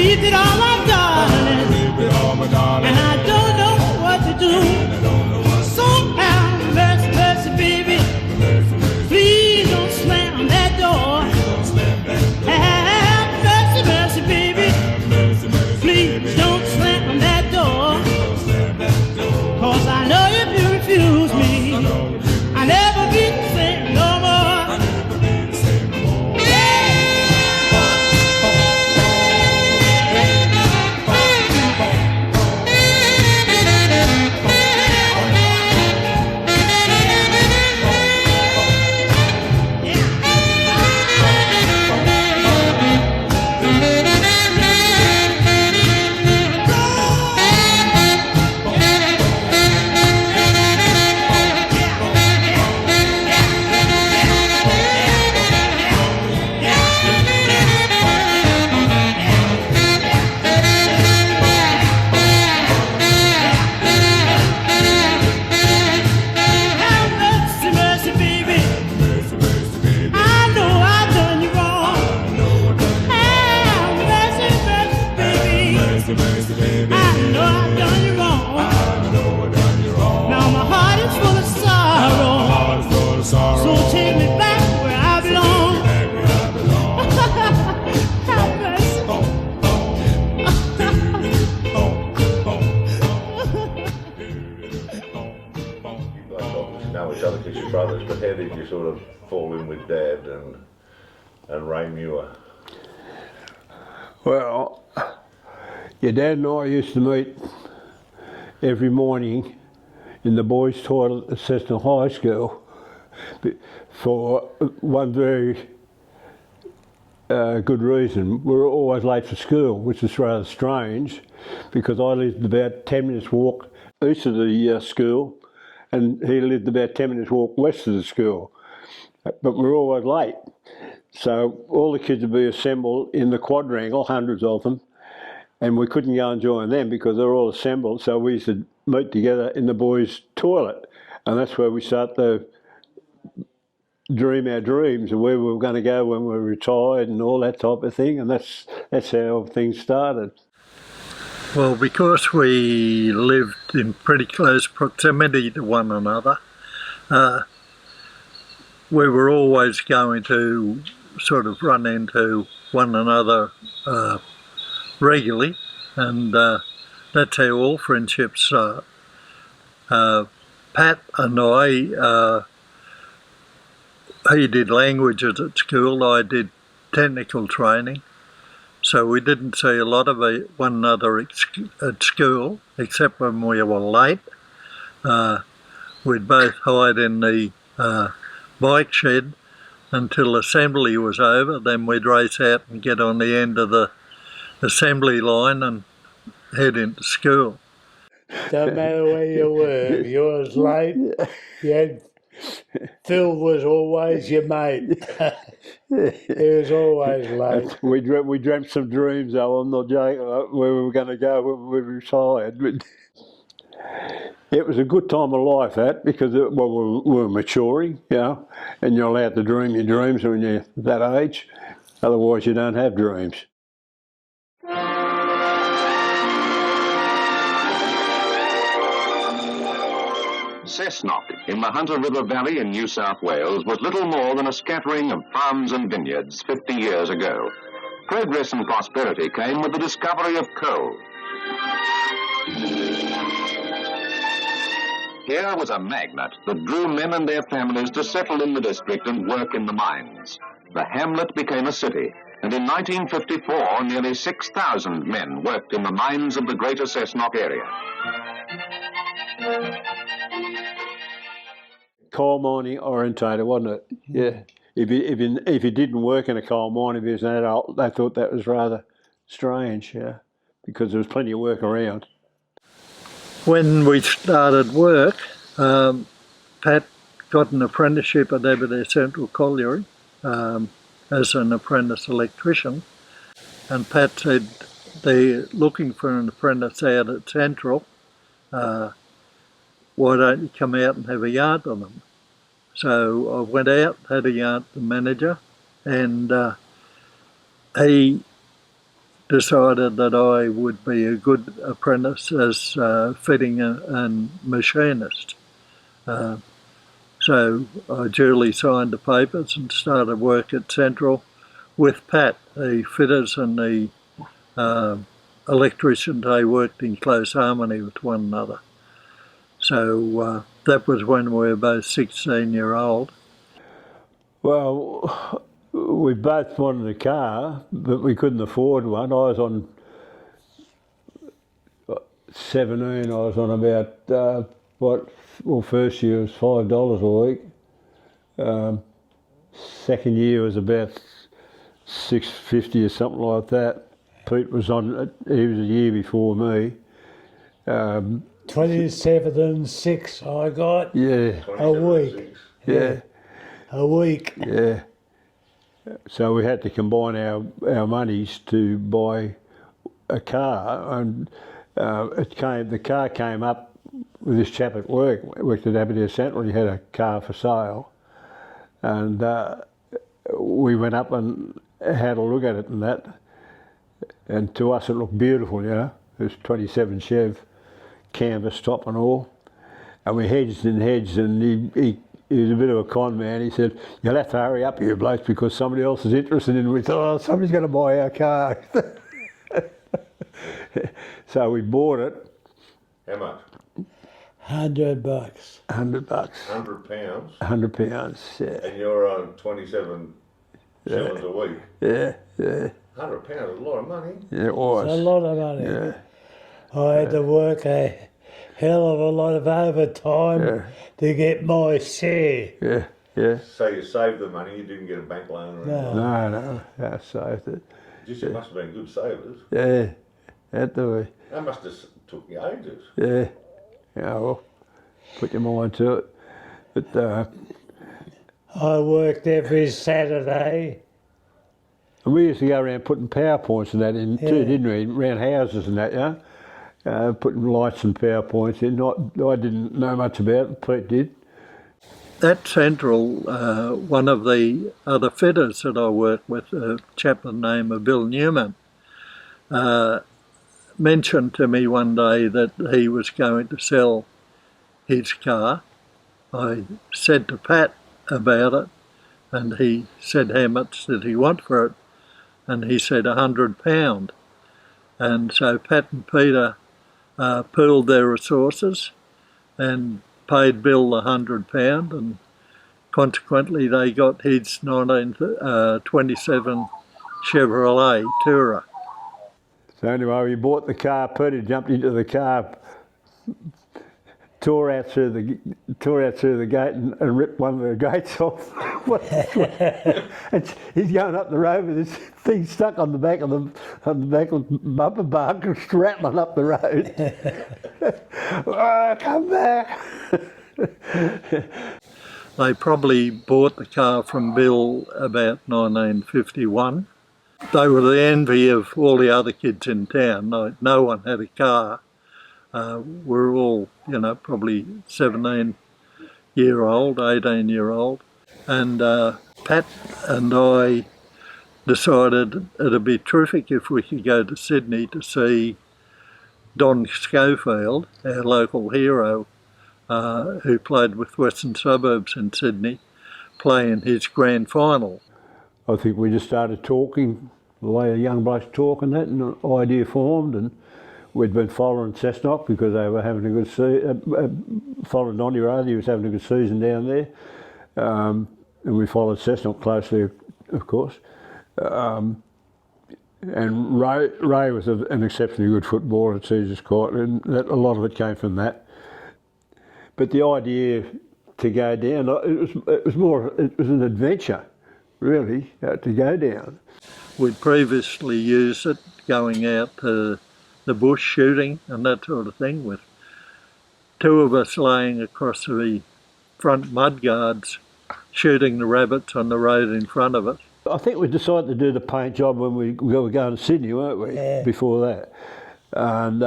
believed it all, my darling, and I don't know what to do. So have mercy, mercy, baby. Please don't slam that door. Have mercy, mercy, baby. Please don't slam that door. 'Cause I know if you refuse me, I'll never be the same no more. Brothers, but how did you sort of fall in with Dad and Ray Muir? Well, your dad and I used to meet every morning in the boys' toilet at Cessnock High School for one very good reason. We were always late for school, which is rather strange because I lived about 10 minutes walk east of the school, and he lived about 10 minutes walk west of the school. But we were always late. So all the kids would be assembled in the quadrangle, hundreds of them, and we couldn't go and join them because they were all assembled. So we used to meet together in the boys' toilet, and that's where we start to dream our dreams of where we were going to go when we were retired and all that type of thing, and that's how things started. Well, because we lived in pretty close proximity to one another, we were always going to sort of run into one another regularly, and that's how all friendships start. Pat and I, he did languages at school, I did technical training. So we didn't see a lot of one another at school, except when we were late. We'd both hide in the bike shed until assembly was over. Then we'd race out and get on the end of the assembly line and head into school. Don't matter where you were, if you was late, Phil was always your mate. He was always late. We dreamt some dreams, though, I'm not joking, where we were going to go when we retired. But it was a good time of life, that, because we were maturing, and you're allowed to dream your dreams when you're that age. Otherwise, you don't have dreams. Cessnock, in the Hunter River Valley in New South Wales, was little more than a scattering of farms and vineyards 50 years ago. Progress and prosperity came with the discovery of coal. Here was a magnet that drew men and their families to settle in the district and work in the mines. The hamlet became a city, and in 1954, nearly 6,000 men worked in the mines of the greater Cessnock area. Coal mining orientated, wasn't it? Yeah. If you didn't work in a coal mine, if you was an adult, they thought that was rather strange, because there was plenty of work around. When we started work, Pat got an apprenticeship at Aberdeen Central Colliery as an apprentice electrician, and Pat said they're looking for an apprentice out at Central. Why don't you come out and have a yarn on them? So I went out, had a yarn with the manager, and he decided that I would be a good apprentice as fitting and machinist. So I duly signed the papers and started work at Central with Pat, the fitters and the electrician. They worked in close harmony with one another. So that was when we were both 16-year-old. Well, we both wanted a car, but we couldn't afford one. I was on 17, I was on about, first year was $5 a week. Second year was about $6.50 or something like that. Pete was on, he was a year before me. 27 and 6 I got. Yeah. A week. Yeah. A week. Yeah. So we had to combine our monies to buy a car, and the car came up with this chap at work, worked at Aberdeen Central. He had a car for sale, and we went up and had a look at it and that, and to us it looked beautiful, you know. It was 27 Chev, canvas top and all, and we hedged and hedged, and he was a bit of a con man. He said, "You'll have to hurry up, you blokes, because somebody else is interested in it." We thought, "Oh, somebody's going to buy our car." So we bought it. How much? $100. $100. £100. £100, yeah. And you're on 27 shillings a week. Yeah, yeah. £100 is a lot of money. Yeah, it was. It's a lot of money. Yeah. I had to work a hell of a lot of overtime to get my share. Yeah, yeah. So you saved the money, you didn't get a bank loan or anything? No, I saved it. Just you must have been good savers. Yeah, had to be. That must have took you ages. Yeah, yeah, well, put your mind to it. But I worked every Saturday. we used to go around putting PowerPoints and that in too, Yeah. didn't we? Around houses and that, you know? Putting lights and PowerPoints in. I didn't know much about it, Pete did. At Central, one of the other fitters that I worked with, a chap by the name of Bill Newman, mentioned to me one day that he was going to sell his car. I said to Pat about it, and he said how much did he want for it, and he said £100. And so Pat and Peter pooled their resources and paid Bill the £100, and consequently they got his 1927 Chevrolet Tourer. So anyway, we bought the car. Peter jumped into the car, tore out through the gate and ripped one of the gates off. And he's going up the road with this thing stuck on the back of the bumper bar, just rattling up the road. "Oh, come back!" They probably bought the car from Bill about 1951. They were the envy of all the other kids in town. No one had a car. We're all, probably 17-year-old, 18-year-old. And Pat and I decided it'd be terrific if we could go to Sydney to see Don Schofield, our local hero, who played with Western Suburbs in Sydney, play in his grand final. I think we just started talking, the way the young blokes talk and that, and an idea formed, and we'd been following Cessnock because they were having a good season, following Donny Rather, he was having a good season down there, and we followed Cessnock closely, of course. And Ray was an exceptionally good footballer at Caesars Court, and a lot of it came from that. But the idea to go down, it was an adventure, really, to go down. We'd previously used it going out to the bush shooting and that sort of thing, with two of us laying across the front mud guards shooting the rabbits on the road in front of us. I think we decided to do the paint job when we were going to Sydney, weren't we? Yeah. Before that. And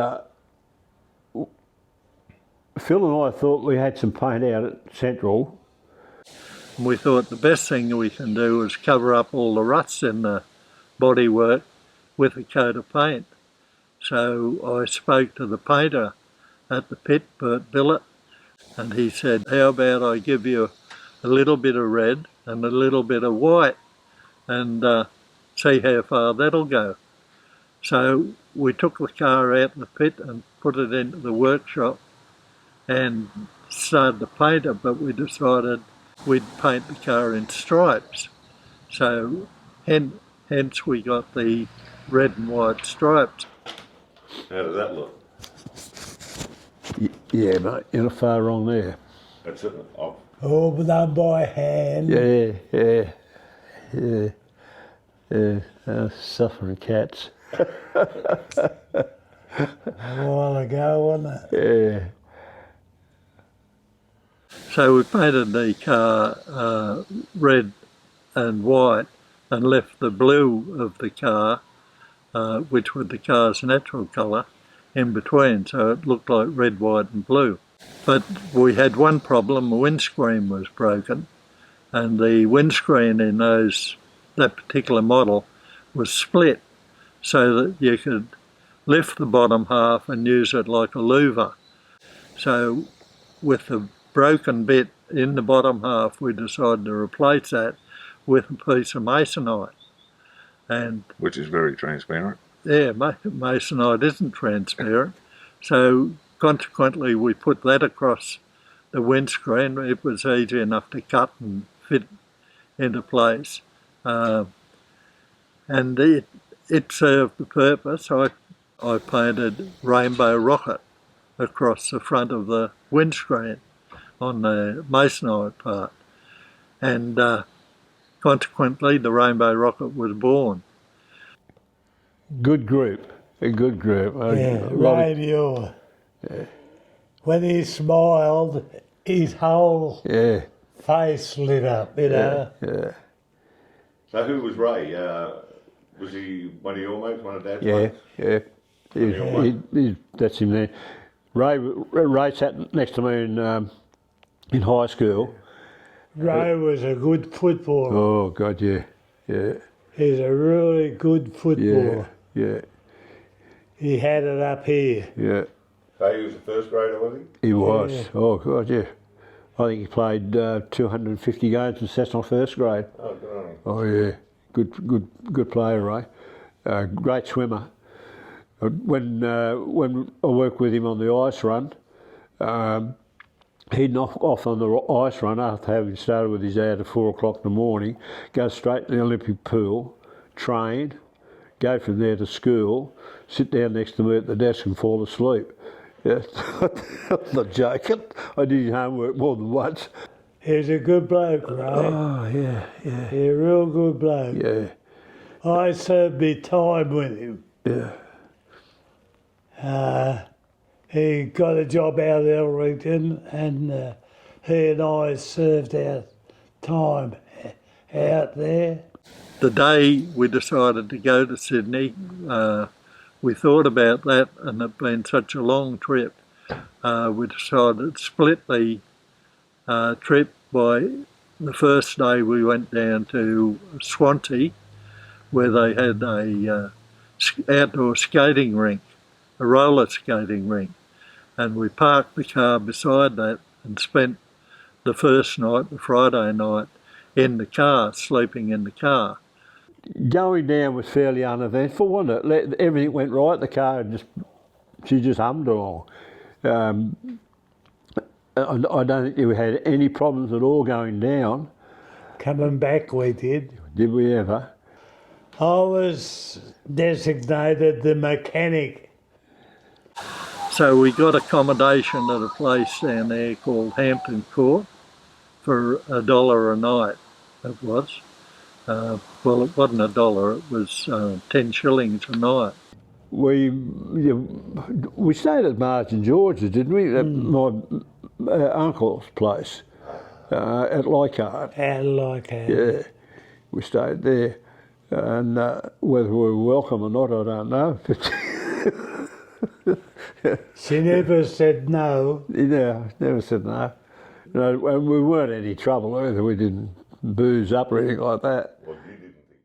Phil and I thought we had some paint out at Central. And we thought the best thing we can do is cover up all the ruts in the bodywork with a coat of paint. So I spoke to the painter at the pit, Bert Billett, and he said, how about I give you a little bit of red and a little bit of white and see how far that'll go. So we took the car out of the pit and put it into the workshop and started to paint it, but we decided we'd paint the car in stripes. So hence we got the red and white stripes. How does that look? Yeah, mate, you're not far wrong there. That's it. Oh, All done by hand. Yeah. Suffering cats. A while ago, wasn't it? Yeah. So we painted the car red and white and left the blue of the car, which was the car's natural colour, in between, so it looked like red, white and blue. But we had one problem, the windscreen was broken, and the windscreen in that particular model was split so that you could lift the bottom half and use it like a louver. So with the broken bit in the bottom half, we decided to replace that with a piece of masonite. And which is very transparent. yeah, masonite isn't transparent. So consequently, we put that across the windscreen. It was easy enough to cut and fit into place. And it served the purpose. I painted Rainbow Rocket across the front of the windscreen on the masonite part. And consequently, the Rainbow Rocket was born. Good group, a good group. Yeah, radio. Yeah. When he smiled, his whole face lit up, you know. Yeah. So who was Ray? Was he one of your mates, one of Dad's Yeah, mates? yeah. That's him there. Ray sat next to me in high school. Ray was a good footballer. Oh God, yeah. He's a really good footballer. Yeah. He had it up here. Yeah. So he was a first grader, was he? He was. Yeah. Oh God, yeah. I think he played 250 games in Cessnock first grade. Oh, good on him. Oh yeah, good player, Ray. Great swimmer. When I worked with him on the ice run, he'd knock off on the ice run after having started with his dad at 4 o'clock in the morning, go straight to the Olympic pool, train, go from there to school, sit down next to me at the desk and fall asleep. Yeah. I'm not joking. I did his homework more than once. He's a good bloke, Ray. Oh yeah. He's a real good bloke. Yeah. I served my time with him. Yeah. He got a job out of Elrington, and he and I served our time out there. The day we decided to go to Sydney, we thought about that, and it'd been such a long trip. We decided to split the trip. By the first day we went down to Swansea, where they had a outdoor skating rink, a roller skating rink, and we parked the car beside that and spent the first night, the Friday night, in the car, sleeping in the car. Going down was fairly uneventful, wasn't it? Everything went right. The car she just hummed along. I don't think we had any problems at all going down. Coming back we did. Did we ever? I was designated the mechanic. So we got accommodation at a place down there called Hampton Court for $1 a night, it was. Well, it wasn't $1, it was 10 shillings a night. We stayed at Martin George's, didn't we? At my uncle's place at Leichhardt. At Leichhardt. Yeah, we stayed there. And whether we were welcome or not, I don't know. She never said no. Yeah, never said no. No, and we weren't any trouble either. We didn't booze up or anything like that. Well, you didn't think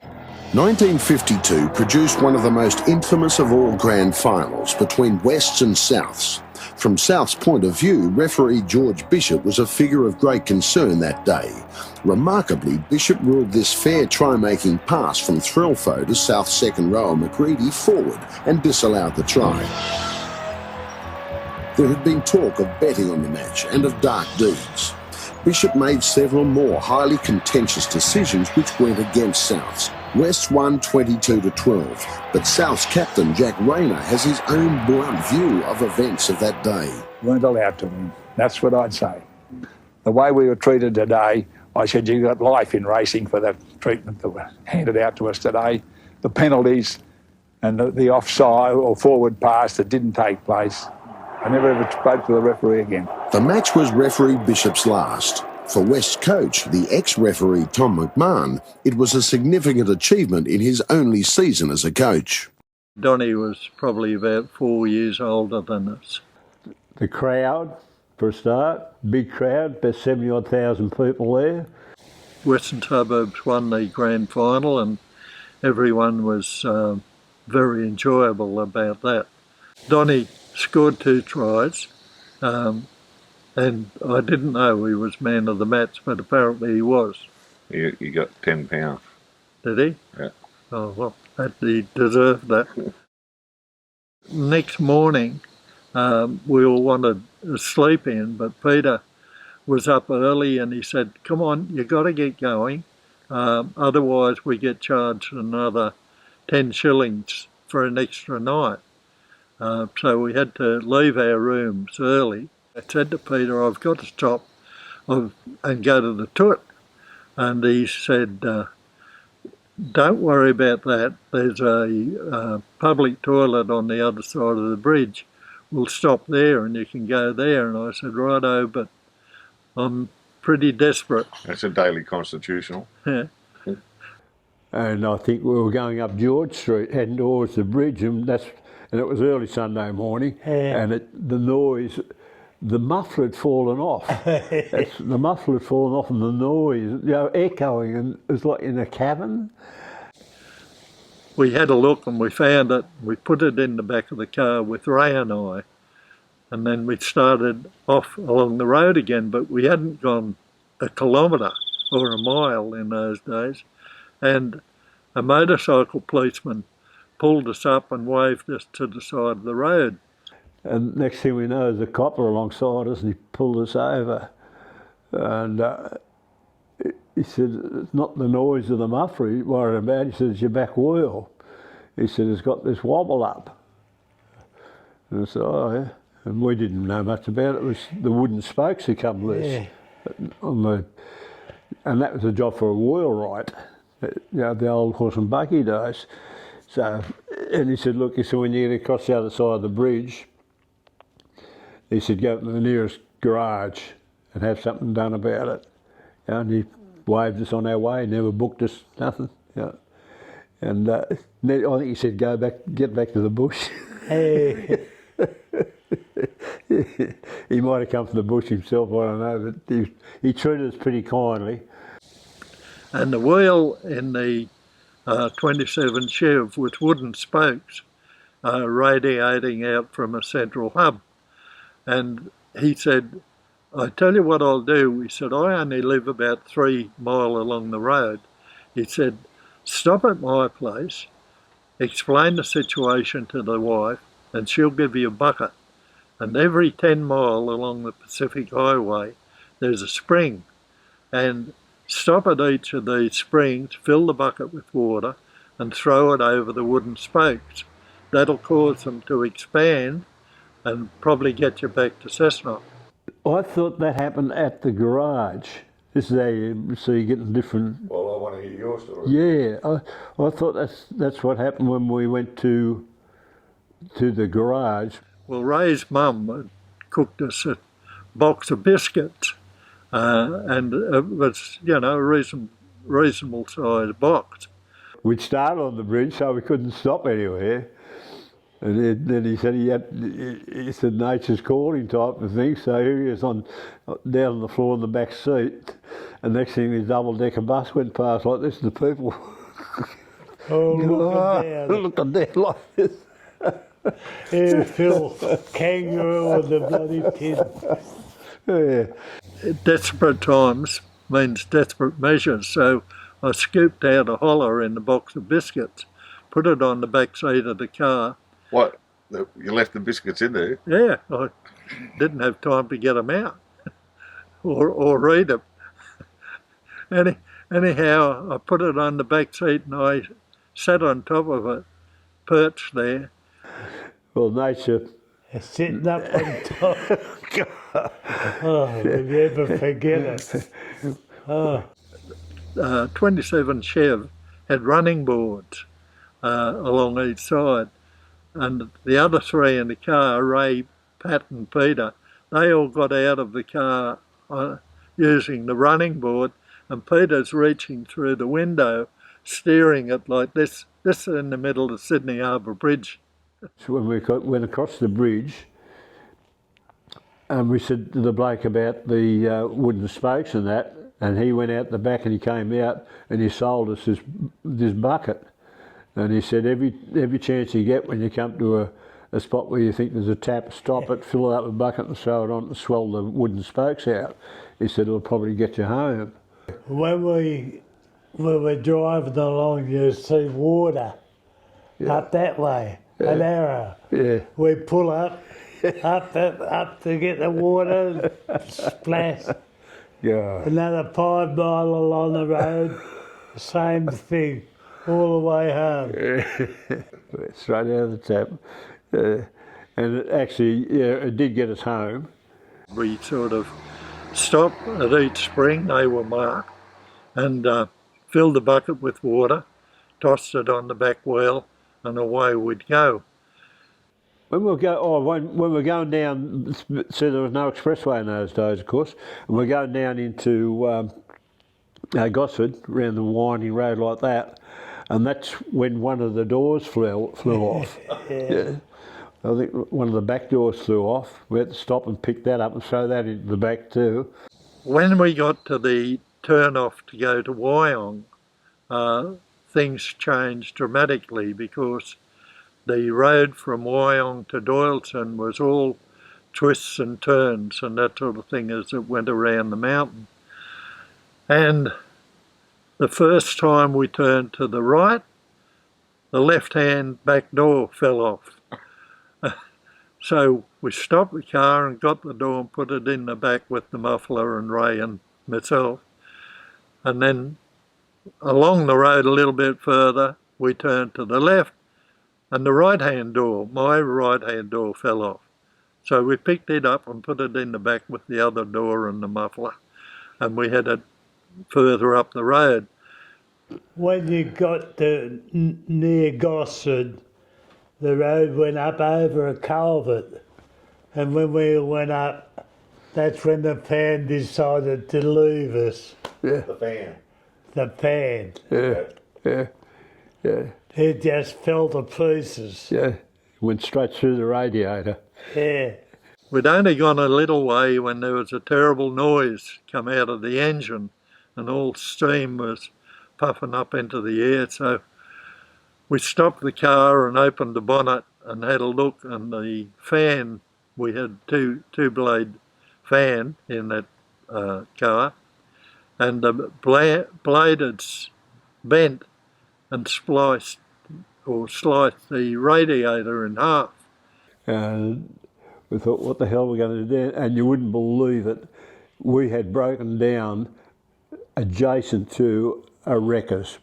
you were. 1952 produced one of the most infamous of all grand finals between Wests and Souths. From South's point of view, referee George Bishop was a figure of great concern that day. Remarkably, Bishop ruled this fair try-making pass from Threlfo to South's second rower McGreedy forward and disallowed the try. There had been talk of betting on the match and of dark deeds. Bishop made several more highly contentious decisions which went against Souths. West won 22-12, but South's captain Jack Rayner has his own blunt view of events of that day. We weren't allowed to win. That's what I'd say. The way we were treated today, I said you got life in racing for that treatment that was handed out to us today. The penalties and the offside or forward pass that didn't take place. I never ever spoke to the referee again. The match was referee Bishop's last. For West's coach, the ex-referee Tom McMahon, it was a significant achievement in his only season as a coach. Donnie was probably about 4 years older than us. The crowd, for a start, big crowd, about 70-odd thousand people there. Western Suburbs won the grand final and everyone was very enjoyable about that. Donnie scored 2 tries. And I didn't know he was man of the match, but apparently he was. He got £10. Did he? Yeah. Oh, well, he deserved that. Next morning, we all wanted to sleep in, but Peter was up early and he said, come on, you got to get going. Otherwise we get charged another 10 shillings for an extra night. So we had to leave our rooms early. I said to Peter, I've got to stop and go to the toilet. And he said, don't worry about that. There's a public toilet on the other side of the bridge. We'll stop there and you can go there. And I said, righto, but I'm pretty desperate. That's a daily constitutional. Yeah. And I think we were going up George Street, heading towards the bridge, and it was early Sunday morning, and the noise, the muffler had fallen off. The muffler had fallen off, and the noise, echoing, and it was like in a cavern. We had a look and we found it. We put it in the back of the car with Ray and I, and then we started off along the road again, but we hadn't gone a kilometre or a mile in those days, and a motorcycle policeman pulled us up and waved us to the side of the road. And next thing we know, there's a copper alongside us and he pulled us over. And he said, it's not the noise of the muffler he's worried about. He said, it's your back wheel. He said, it's got this wobble up. And I said, oh, yeah. And we didn't know much about it. It was the wooden spokes had come loose. Yeah. And that was a job for a wheelwright, the old horse and buggy days. So, and he said, look, when you get across the other side of the bridge, he said, go to the nearest garage and have something done about it. And he waved us on our way, never booked us, nothing. And I think he said, get back to the bush. Hey. He might have come from the bush himself, I don't know, but he treated us pretty kindly. And the wheel in the 27 Chev with wooden spokes radiating out from a central hub. And he said, I tell you what I'll do. He said, I only live about 3 miles along the road. He said, stop at my place, explain the situation to the wife, and she'll give you a bucket. And every 10 miles along the Pacific Highway, there's a spring. And stop at each of these springs, fill the bucket with water, and throw it over the wooden spokes. That'll cause them to expand and probably get you back to Cessnock. I thought that happened at the garage. This is how you see getting different. Well, I want to hear your story. Yeah, I thought that's what happened when we went to the garage. Well, Ray's mum had cooked us a box of biscuits, and it was, a reasonable sized box. We'd started on the bridge, so we couldn't stop anywhere. And then he said he said nature's calling type of thing. So here he is down on the floor in the back seat. And next thing, this double-decker bus went past like this, and the people Oh, looking Looking down like this. down. Here, Phil, kangaroo in the bloody tin. Yeah. Desperate times means desperate measures, so I scooped out a holler in the box of biscuits, put it on the back seat of the car. What? You left the biscuits in there? Yeah, I didn't have time to get them out or read them. Anyhow, I put it on the back seat and I sat on top of it, perched there. Well, nature. Sitting up on top. Oh, we'll never forget it. Oh, 27 Chev had running boards along each side, and the other three in the car, Ray, Pat and Peter, they all got out of the car using the running board, and Peter's reaching through the window, steering it like this in the middle of Sydney Harbour Bridge. So when we went across the bridge, and we said to the bloke about the wooden spokes and that, and he went out the back and he came out and he sold us this bucket. And he said every chance you get when you come to a spot where you think there's a tap, stop it, fill it up with a bucket and throw it on and swell the wooden spokes out. He said it'll probably get you home. when we were driving along, you see water up that way, an arrow. Yeah. We pull up to get the water, splash. Yeah. Another 5 mile along the road, same thing, all the way home. Straight out of the tap. And it actually, it did get us home. We sort of stopped at each spring, they were marked, and filled the bucket with water, tossed it on the back wheel, and away we'd go. When we were going down, so there was no expressway in those days, of course, and we're going down into Gosford, around the winding road like that, and that's when one of the doors flew off. Yeah. I think one of the back doors flew off. We had to stop and pick that up and throw that into the back too. When we got to the turn-off to go to Wyong, things changed dramatically because the road from Wyong to Doyleton was all twists and turns and that sort of thing as it went around the mountain. And the first time we turned to the right, the left-hand back door fell off. So we stopped the car and got the door and put it in the back with the muffler and Ray and myself. And then along the road a little bit further, we turned to the left and the right-hand door, my right-hand door, fell off. So we picked it up and put it in the back with the other door and the muffler, and we had it further up the road. When you got to near Gosford, the road went up over a culvert, and when we went up, that's when the fan decided to leave us. Yeah. The fan. The fan. Yeah. It just fell to pieces. Yeah. Went straight through the radiator. Yeah. We'd only gone a little way when there was a terrible noise come out of the engine and all steam was puffing up into the air. So we stopped the car and opened the bonnet and had a look, and the fan, we had two blade fan in that car, and the blade had bent and sliced the radiator in half. And we thought, what the hell are we going to do? And you wouldn't believe it. We had broken down adjacent to a wrecker's.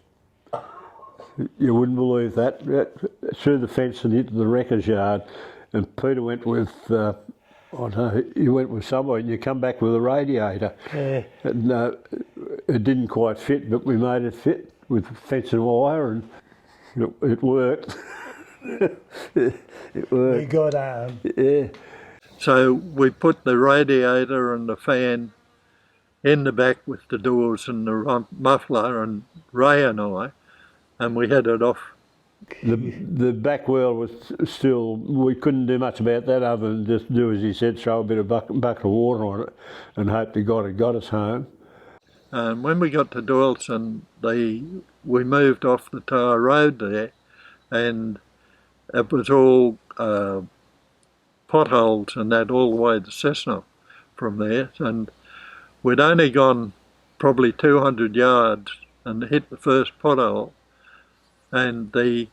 You wouldn't believe that. Through the fence and into the wrecker's yard. And Peter went with, he went with someone, and you come back with a radiator. Yeah. And it didn't quite fit, but we made it fit with fence and wire, and it worked. It worked. We got home. Yeah. So we put the radiator and the fan in the back with the doors and the muffler, and Ray and I, and we had it off. The back wheel was still, we couldn't do much about that other than just do as he said, throw a bit of bucket of water on it and hope to God it got us home. And when we got to Doyleton, the we moved off the Tar Road there, and it was all potholes and that all the way to Cessnock from there, and we'd only gone probably 200 yards and hit the first pothole, and the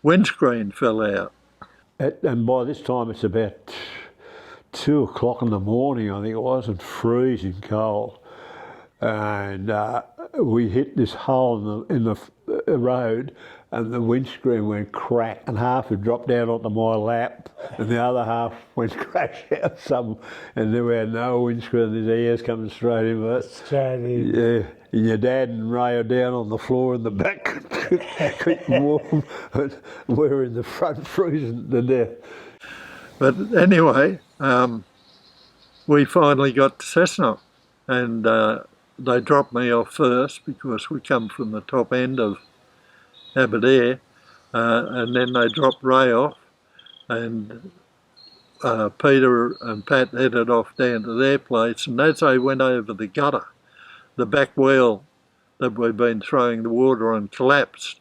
windscreen fell out. And by this time it's about 2 o'clock in the morning, I think it was, and freezing cold. And we hit this hole in the road, and the windscreen went crack, and half had dropped down onto my lap, and the other half went crash out and then we had no windscreen, there's airs coming straight in. But Straight in. yeah, and your dad and Ray are down on the floor in the back, keeping warm, and we're in the front freezing to death. But anyway, we finally got to Cessnock, and they dropped me off first because we come from the top end of Aberdare, and then they dropped Ray off, and Peter and Pat headed off down to their place, and as they went over the gutter, the back wheel that we'd been throwing the water on collapsed,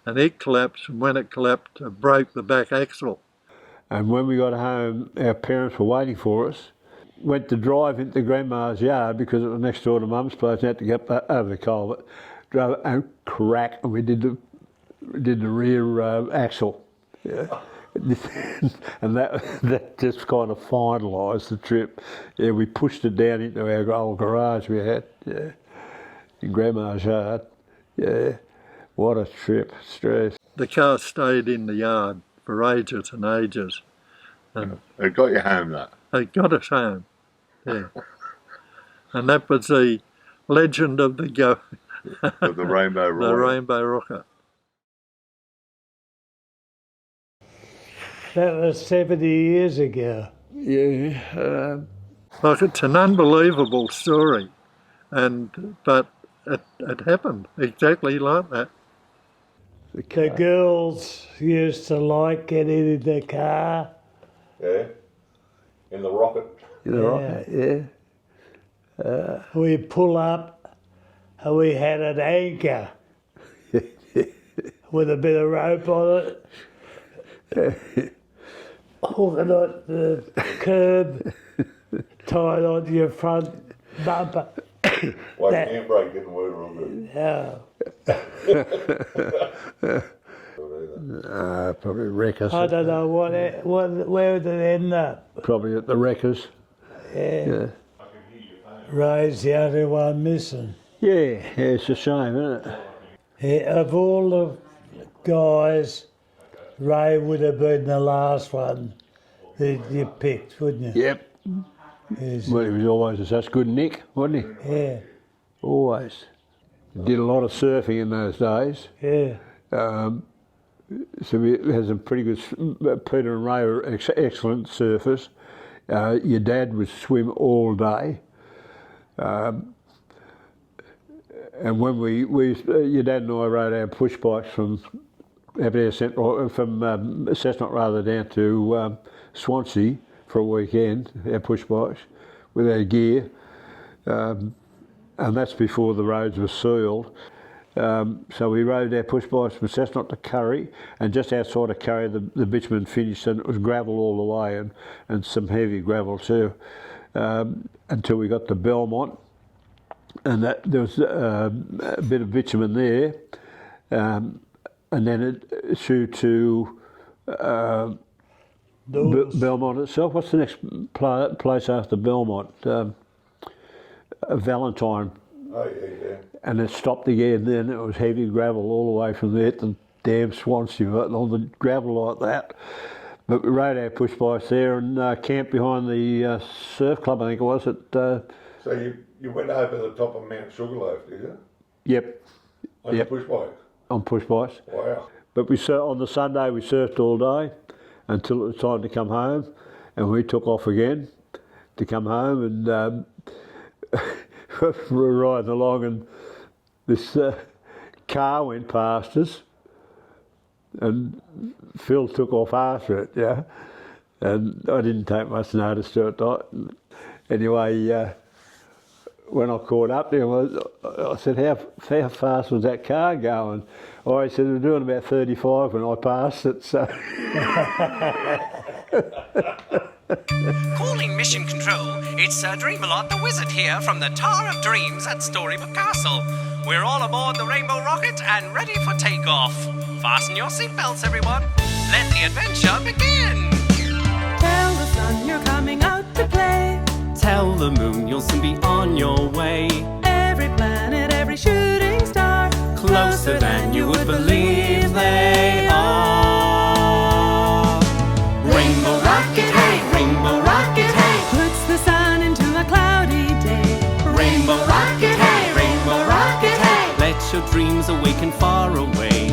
and it collapsed, and when it collapsed, it broke the back axle. And when we got home, our parents were waiting for us. Went to drive into Grandma's yard because it was next door to Mum's place and had to get over the culvert. Drove and crack, and we did the rear axle. Yeah. And that just kind of finalised the trip. Yeah, we pushed it down into our old garage we had, yeah, in Grandma's yard. Yeah, what a trip, stress. The car stayed in the yard for ages and ages. And It got you home, that. it got us home, yeah. And that was the legend of the Of the Rainbow Rocket. the Rainbow Rocket. That was 70 years ago. Yeah. Like, it's an unbelievable story, but it happened exactly like that. The girls used to like getting in the car. Yeah. In the rocket. You know, right? Yeah. We'd pull up and we had an anchor with a bit of rope on it. Hook it on the curb, tied onto your front bumper. Like the handbrake didn't work real good. Yeah. Probably wreckers. I don't know where did it end up. Probably at the wreckers. Yeah. Ray's the only one missing. Yeah, it's a shame, isn't it? Yeah, of all the guys, Ray would have been the last one that you picked, wouldn't you? Yep. Yes. Well, he was always such good nick, wasn't he? Yeah, Always. Did a lot of surfing in those days. yeah. So we had some pretty good, Peter and Ray were excellent surfers. Your dad would swim all day. And when your dad and I rode our push bikes from Aberdare Central, from Cessnock rather, down to Swansea for a weekend, our push bikes, with our gear. And that's before the roads were sealed. So we rode our push bikes from Cessnock to Curry, and just outside of Curry the bitumen finished, and it was gravel all the way, and some heavy gravel too, until we got to Belmont, and there was a bit of bitumen there, and then it through to Belmont itself. What's the next place after Belmont? Valentine. Oh, yeah. And it stopped again, then it was heavy gravel all the way from there to damn Swansea, and all the gravel like that. But we rode our push bikes there and camped behind the surf club, I think it was. So you went over the top of Mount Sugarloaf, did you? Yep. On your push bike? On push bikes. Wow. But on the Sunday we surfed all day until it was time to come home, and we took off again to come home, and we were riding along, and this car went past us, and Phil took off after it, yeah. And I didn't take much notice to it. Anyway, when I caught up to him, I said, how fast was that car going? Oh, he said, it was doing about 35 when I passed it, so... Calling Mission Control, it's Sir Dreamalot the Wizard here from the Tower of Dreams at Storybook Castle. We're all aboard the Rainbow Rocket and ready for takeoff. Fasten your seatbelts, everyone. Let the adventure begin. Tell the sun you're coming out to play. Tell the moon you'll soon be on your way. Every planet, every shooting star, Closer than you would believe they are. Rainbow Rocket, hey! Rainbow Rocket, hey! puts the sun into a cloudy day. Rainbow Rocket, hey! Rainbow Rocket, hey! Let your dreams awaken far away.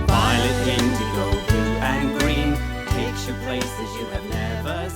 Violet, indigo, blue and green takes you places you have never